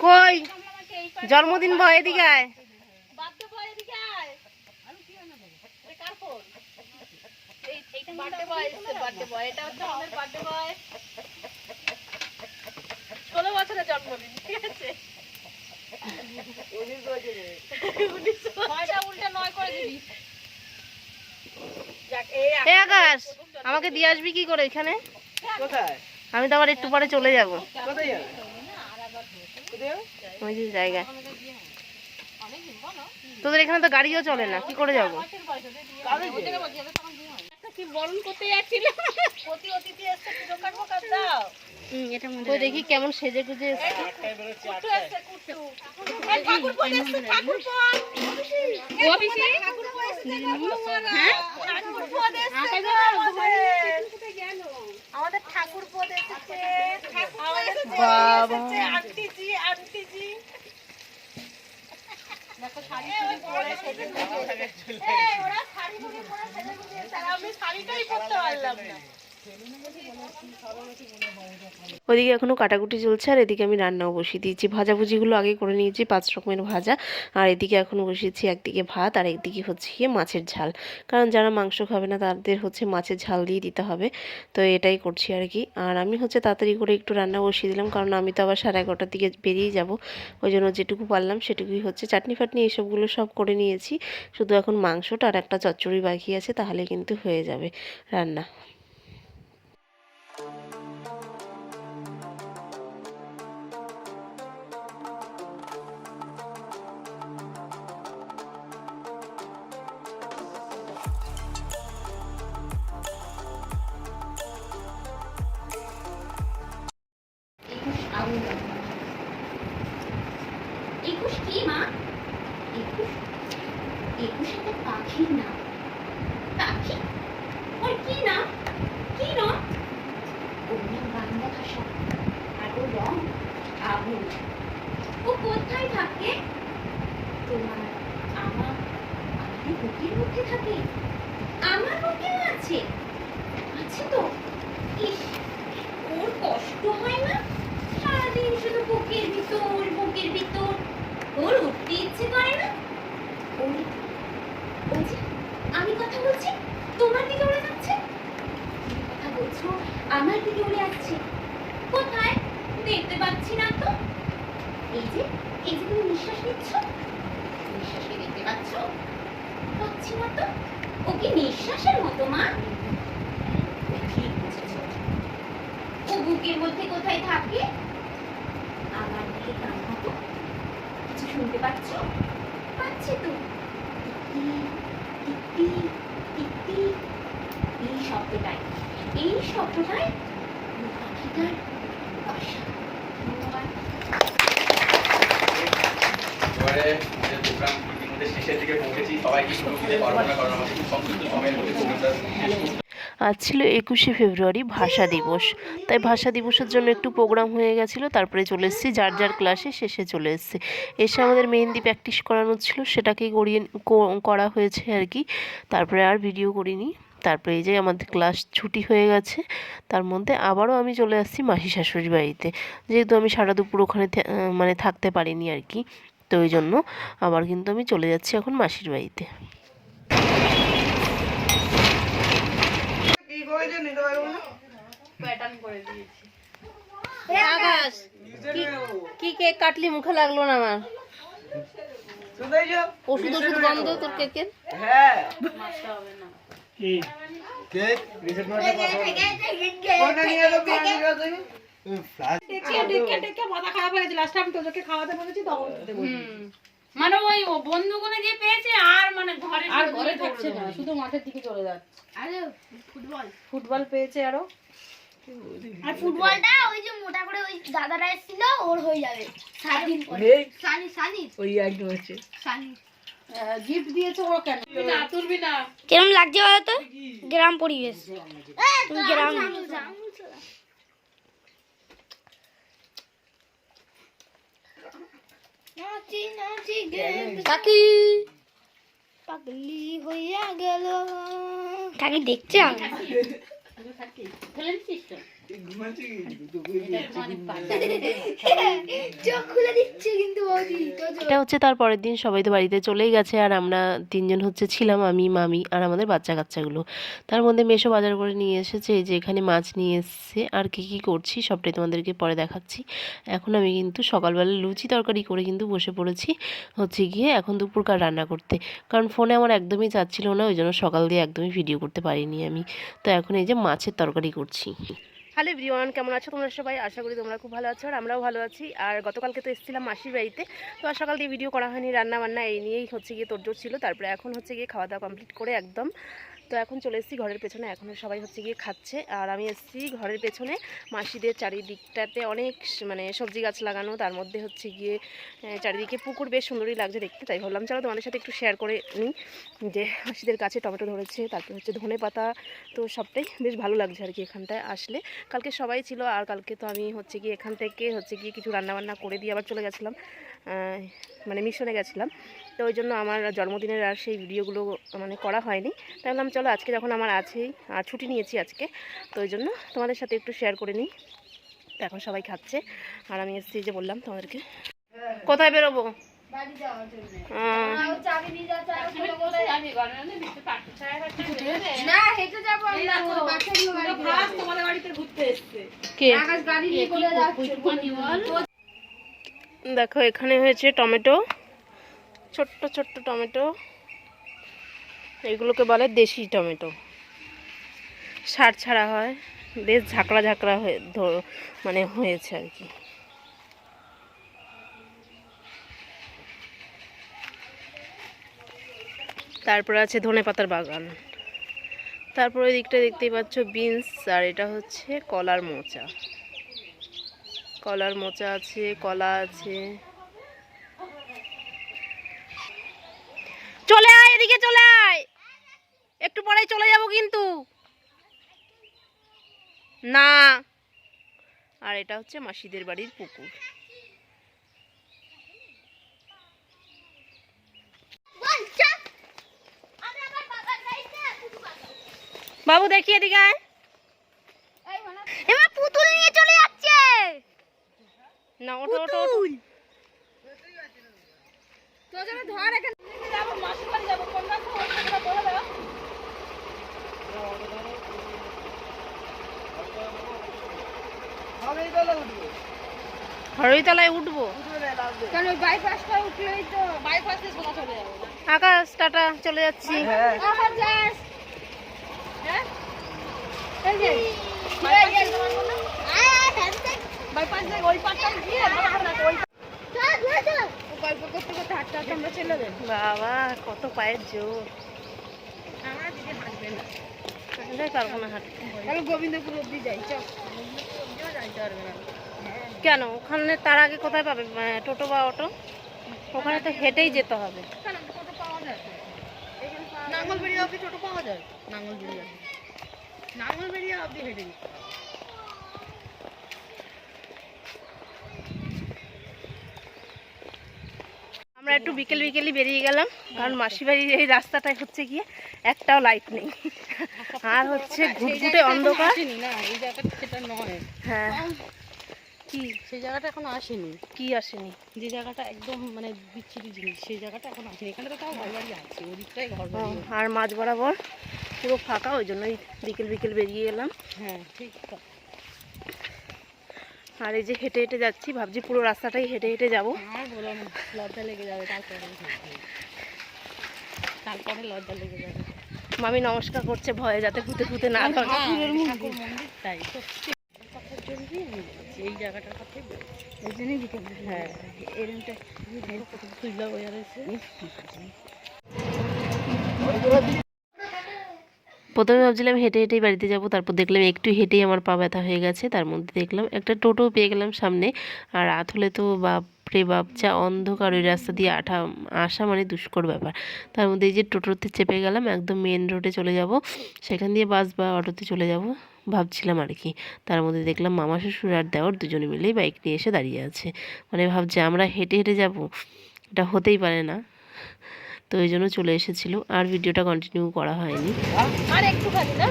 কই জন্মদিন বয় এদিকে আয়। জন্মদিন ঠিক আছে আকাশ আমাকে দিয়ে আসবি কি করে এখানে? আমি তো আবার একটু পরে চলে যাব। ওই যে জায়গা তোদের এখানে তো গাড়িও চলে না, কি করে যাবো? দেখি কেমন সেজে গুজে আমাদের ঠাকুর পদ এসেছে। আন্টিজি আন্টিজি দেখো শাড়ি পরে ওরা শাড়ি পরে আমি শাড়িটাই পরতে পারলাম না। ওইদিকে এখনো কাটাকুটি চলছে আর এদিকে আমি রান্নাও বসিয়ে দিয়েছি। ভাজাভুজিগুলো আগে করে নিয়েছি 5 রকমের ভাজা, আর এদিকে এখন বসিয়েছি একদিকে ভাত আর একদিকে হচ্ছে গিয়ে মাছের ঝাল, কারণ যারা মাংস খাবে না তাদের হচ্ছে মাছের ঝাল দিয়ে দিতে হবে, তো এটাই করছি আর কি। আর আমি হচ্ছে তাড়াতাড়ি করে একটু রান্না বসিয়ে দিলাম, কারণ আমি তো আবার 11:30টার দিকে বেরিয়ে যাব, ওই জন্য যেটুকু পারলাম সেটুকুই হচ্ছে। চাটনি ফাটনি এসবগুলো সব করে নিয়েছি, শুধু এখন মাংসটা আর একটা চচ্চড়ি বাকি আছে, তাহলে কিন্তু হয়ে যাবে রান্না। একুশ কি মা? একুশ একুশ একটা পাখির নাম। পাখি? ওর কি নাম? কি রং? ওর নাম বাংলা ভাষা, আর ওর রং আগুন। ও কোথায় থাকে? তোমার আমার আমাদের বুকের মধ্যে থাকে। আমার বুকেও আছে? আছে তো। ইস, ওর কষ্ট হয় না? সারাদিন শুধু বুকের ভিতর বুকের ভিতর। ওর উঠতে ইচ্ছে করে না? ওই যে আমি কথা বলছি তোমার দিকে উড়ে যাচ্ছে। তুমি কথা বলছো আমার দিকে উড়ে আসছে। কোথায়? দেখতে পাচ্ছি না তো। এই যে তুমি নিঃশ্বাস নিচ্ছ, নিঃশ্বাসকে দেখতে পাচ্ছ? পাচ্ছি না তো। ও কি নিঃশ্বাসের মতো মা? ঠিক বুঝেছ। ও বুকের মধ্যে কোথায় থাকে? আমার দিকে কান মতো। কিছু শুনতে পাচ্ছ? পাচ্ছি তো। এই শব্দটাই পাখিটার বাসা। আজ ছিল 21শে ফেব্রুয়ারি ভাষা দিবস, তাই ভাষা দিবসের জন্য একটু প্রোগ্রাম হয়ে গেছিলো। তারপরে চলে এসেছি যার যার ক্লাসে, শেষে চলে এসেছি। এসে আমাদের মেহেন্দি প্র্যাকটিস করানো ছিল, সেটাকেই করা হয়েছে আর কি। তারপরে আর ভিডিও করিনি। তারপরে এই যে আমাদের ক্লাস ছুটি হয়ে গেছে, তার মধ্যে আবারও আমি চলে আসছি মাসি শাশুড়ির বাড়িতে, যেহেতু আমি সারা দুপুর ওখানে মানে থাকতে পারিনি আর কি, তো ওই জন্য আবার কিন্তু আমি চলে যাচ্ছি এখন মাসির বাড়িতে। কি কেক কাটলি? মুখে লাগলো না আমার। ওষুধ বন্ধ তোর কেকের। মানে ওই বন্ধুগুলো যে পেয়েছে আর মানে ঘরে থাকছে না, শুধু মাঠের দিকে চলে যাচ্ছে। আরে ফুটবল পেয়েছে আরো। আর ফুটবলটা ওই যে মোটা করে ওই দাদারা এসেছিল ওর হয়ে যাবে 7 দিন পরে। সানি ওই একদম হচ্ছে সানি গিফট দিয়েছে ও। কেন না তুলবি না? কেমন লাগছে বলো তো? গ্রাম পরিবেশ। তুমি গ্রাম নাচি কাকি পাগলি হইয়া গেল। কাকি দেখছে চোখ খুলে দিচ্ছে কিন্তু বৌদি এটা হচ্ছে তার পরের দিন, সবাই তো বাড়িতে চলেই গেছে আর আমরা তিনজন হচ্ছে ছিলাম, আমি, মামি আর আমাদের বাচ্চা কাচ্চাগুলো। তার মধ্যে মেসো বাজার করে নিয়ে এসেছে, এই যে এখানে মাছ নিয়ে এসেছে। আর কী কী করছি সবটাই তোমাদেরকে পরে দেখাচ্ছি। এখন আমি কিন্তু সকালবেলা লুচি তরকারি করে কিন্তু বসে পড়েছি হচ্ছে গিয়ে এখন দুপুরকার রান্না করতে, কারণ ফোনে আমার একদমই চাচ্ছিল না, ওই জন্য সকাল দিয়ে একদমই ভিডিও করতে পারিনি আমি। তো এখন এই যে মাছের তরকারি করছি। হ্যালো এভরিওয়ান, কেমন আছো তোমরা সবাই? আশা করি তোমরা খুব ভালো আছো আর আমরাও ভালো আছি। আর গতকালকে তো এসেছিলাম মাসির বাড়িতে, তো আর সকাল দিয়ে ভিডিও করা হয়নি, রান্না বান্না এই নিয়েই হচ্ছে গিয়ে তোড়জোড় ছিল। তারপরে এখন হচ্ছে গিয়ে খাওয়া দাওয়া কমপ্লিট করে একদম তো এখন চলে এসেছি ঘরের পেছনে, এখনও সবাই হচ্ছে গিয়ে খাচ্ছে আর আমি এসেছি ঘরের পেছনে। মাসিদের চারিদিকটাতে অনেক মানে সবজি গাছ লাগানো, তার মধ্যে হচ্ছে গিয়ে চারিদিকে পুকুর, বেশ সুন্দরই লাগছে দেখতে। তাই ভাবলাম চলো তোমাদের সাথে একটু শেয়ার করে নিই যে মাসিদের গাছে টমেটো ধরেছে, তারপরে হচ্ছে ধনে পাতা, তো সবটাই বেশ ভালো লাগছে আর কি এখানটায় আসলে। কালকে সবাই ছিল আর কালকে তো আমি হচ্ছে গিয়ে এখান থেকে হচ্ছে গিয়ে কিছু রান্নাবান্না করে দিয়ে আবার চলে গেছিলাম, মানে মিশনে গেছিলাম। তো ওই জন্য আমার জন্মদিনের আর সেই ভিডিওগুলো মানে করা হয়নি। তাই বললাম চলো আজকে যখন আমার আছেই আর ছুটি নিয়েছি আজকে, তো ওই জন্য তোমাদের সাথে একটু শেয়ার করে নিই। তো এখন সবাই খাচ্ছে আর আমি এসেছি, যে বললাম তোমাদেরকে। কোথায় বেরোবো? দেখো এখানে হয়েছে টমেটো, ছোট্ট ছোট্ট টমেটো, এগুলোকে বলে দেশি টমেটো, সার ছাড়া হয়, বেশ ঝাঁকড়া ঝাঁকড়া হয়ে মানে হয়েছে আর কি। তারপর আছে ধনেপাতার বাগান, তারপর ওই দিকটা দেখতেই পাচ্ছ বিনস, আর এটা হচ্ছে কলার মোচা, কলার মোচা আছে, কলা আছে। চলে আয় এদিকে, চলে আয়, একটু পরেই চলে যাব কিন্তু না। আর এটা হচ্ছে মাসিদের বাড়ির পুকুর। বাবু দেখি এদিকে আয়। এবার পুতুল নিয়ে চলে যাচ্ছে। না ওটো ওটো তো যাবে ধর, এখানে যাব মাসির বাড়ি যাব, কোন রাস্তা ওটা বলে দাও। হরইতলায় উঠবো কারণ ওই বাইপাসটা উঠলেই তো বাইপাস দিয়ে সোজা চলে যাবে। আকাশ টাটা, চলে যাচ্ছি। আবার যাস, হ্যাঁ এই যে বাইপাস দিয়ে ওই পাটটা দিয়ে ওই গল্প করতে করতে হাঁটতে হাঁটতে আমরা চলে যাই। বাবা কত পায়ের জোর, আমরা দিদি হাঁটবে না, আমরাই পারবো না হাঁটতে। তাহলে গোবিন্দপুর অব্দি যাই, চল গোবিন্দপুর অব্দিও যাইতে পারবে না। কেন ওখানে তার আগে কোথায় পাবে টোটো বা অটো? ওখানে তো হেঁটেই যেতে হবে। কেন টোটো পাওয়া যায়, নাঙ্গলবেড়িয়া অব্দি টোটো পাওয়া যায়, নাঙ্গলবেড়িয়া অব্দি হেঁটে যেতে হবে। আমরা একটু বিকেল বিকেলই বেরিয়ে গেলাম, কারণ মাসি বাড়ির এই রাস্তাটায় হচ্ছে গিয়ে একটাও লাইট নেই আর হচ্ছে ঘুটঘুটে অন্ধকার। না এই জায়গাটা সেটা নয়, হ্যাঁ কি সেই জায়গাটা এখনো আসেনি। কি আসেনি? যে জায়গাটা একদম মানে বিচ্ছিরি জিনিস, সেই জায়গাটা এখন আসেনি। এখানে তো তাও ঘর বাড়ি আছে, ওদিকটাই ঘর বাড়ি। আর মাঝ বরাবর পুরো ফাঁকা, ওই জন্যই বিকেল বিকেল বেরিয়ে এলাম। হ্যাঁ ঠিক তো। আর এই যে হেঁটে হেঁটে যাচ্ছি, ভাবছি পুরো রাস্তাটাই হেঁটে হেঁটে যাবো। আর বলো না, লজ্জা লেগে যাবে, তারপরে লজ্জা লেগে যাবে। মামি নমস্কার করছে ভয়ে, যাতে ভূতে ভূতে না ধরে। ঠাকুর মন্দির তাই সত্যি কথার জন্যই আমি বলছি, এই জায়গাটার কথাই বলছি, ওই জন্যই বিকেল। হ্যাঁ এরকমটা তুইলা হয়ে রয়েছে। প্রথমে ভাবছিলাম হেঁটে হেঁটেই বাড়িতে যাব, তারপর দেখলাম একটু হেঁটেই আমার পা ব্যথা হয়ে গেছে। তার মধ্যে দেখলাম একটা টোটো পেয়ে গেলাম সামনে, আর রাত হলে তো বাপরে বাপ যা অন্ধকার, ওই রাস্তা দিয়ে আসা মানে দুষ্কর ব্যাপার। তার মধ্যে এই যে টোটোতে চেপে গেলাম, একদম মেন রোডে চলে যাব, সেখান দিয়ে বাস বা অটোতে চলে যাব ভাবছিলাম আর কি। তার মধ্যে দেখলাম মামা শ্বশুর আর দেওর দুজনে মিলেই বাইক নিয়ে এসে দাঁড়িয়ে আছে, মানে ভাবছে আমরা হেঁটে হেঁটে যাব, এটা হতেই পারে না। তো ওই জন্য চলে এসেছিলো, আর ভিডিওটা কন্টিনিউ করা হয়নি। আর একটু খালি না।